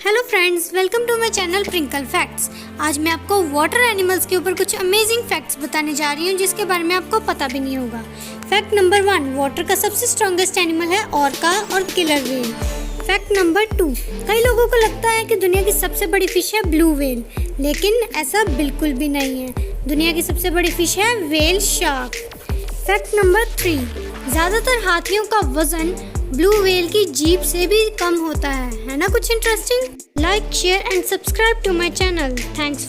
Hello friends, welcome to my channel प्रिंकल facts. आज मैं आपको वाटर एनिमल्स के ऊपर कुछ अमेजिंग फैक्ट्स बताने जा रही हूँ जिसके बारे में आपको पता भी नहीं होगा। फैक्ट नंबर 1, वाटर का सबसे स्ट्रॉन्गेस्ट एनिमल है ऑर्का और किलर व्हेल। फैक्ट नंबर 2, कई लोगों को लगता है कि दुनिया की सबसे बड़ी फिश है ब्लू व्हेल, लेकिन ऐसा बिल्कुल भी नहीं है। दुनिया की सबसे बड़ी फिश है व्हेल शार्क। फैक्ट नंबर 3, ज़्यादातर हाथियों का वजन ब्लू व्हेल की जीभ से भी कम होता है ना कुछ interesting? Like, share and subscribe to my channel. Thanks.